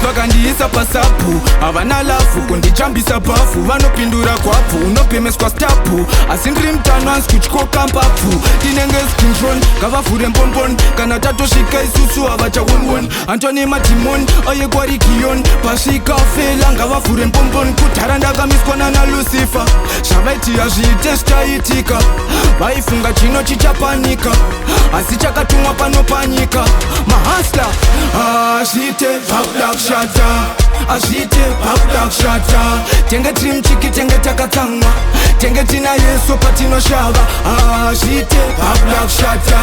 vakandiisa pasapu havana lafu kundichambisa pafu vanopindura kwapu unopemeswa stapu asi ndiri mutano hansi kutyoka mpapu ndinenge skinfron ngavavhure mpompon kana tatosvika isusu havachawonwon antoni madhimoni ayekwarikiyon pasvika fela ngavavhure mpompon kudhara ndakamiswana nalucifer zvavaiti hazviite zvichaitika vaifunga chino chichapanika asi chakatumwa panopanyika mahasla azviite vakuda kushata azviite vakuda kushata tenge tiri muchiki tenge takatsamwa tenge tina yesu patinoshava azviite vakuda kushata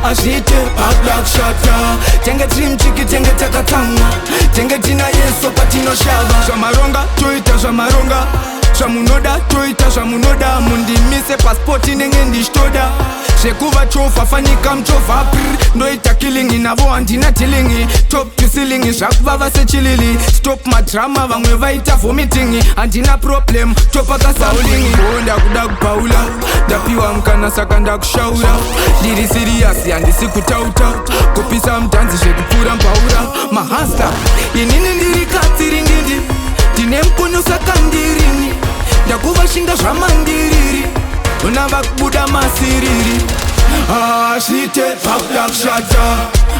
azviite vakuda kushata tenge tiri muchiki tenge takatsamwa tenge tina yesu patinoshava zvamaronga toita zvamaronga zvamunoda toita zvamunoda mundimise paspoti nenge ndichitoda zvekuva chovha fanika muchovha ndoita kilingi navo handina tilingi top to ceiling zvakuvava sechilili stop madrama vamwe vaita vomiting handina problem topakasaulingi ndakuda kupaula ndapiwa mukana saka ndakushaura ndiri siriyasi handisi kutauta kupisa mudhanzi zvekupfuura mpaura mahasta inini ndiri katsiringindi ndine mupunyu saka ndirini ndakuvashinga zvamandiriri una vakubuda masiriri azviite vakuda kushata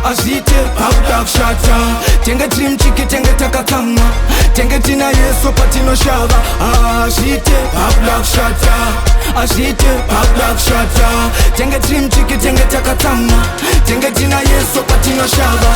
azviite vakuda kushata tenge tiri muchiki tenge takatsamwa tenge tina yesu patinoshava azviite vakuda kushata azviite vakuda kushata tenge tiri muchiki tenge takatsamwa tenge tina yesu patinoshava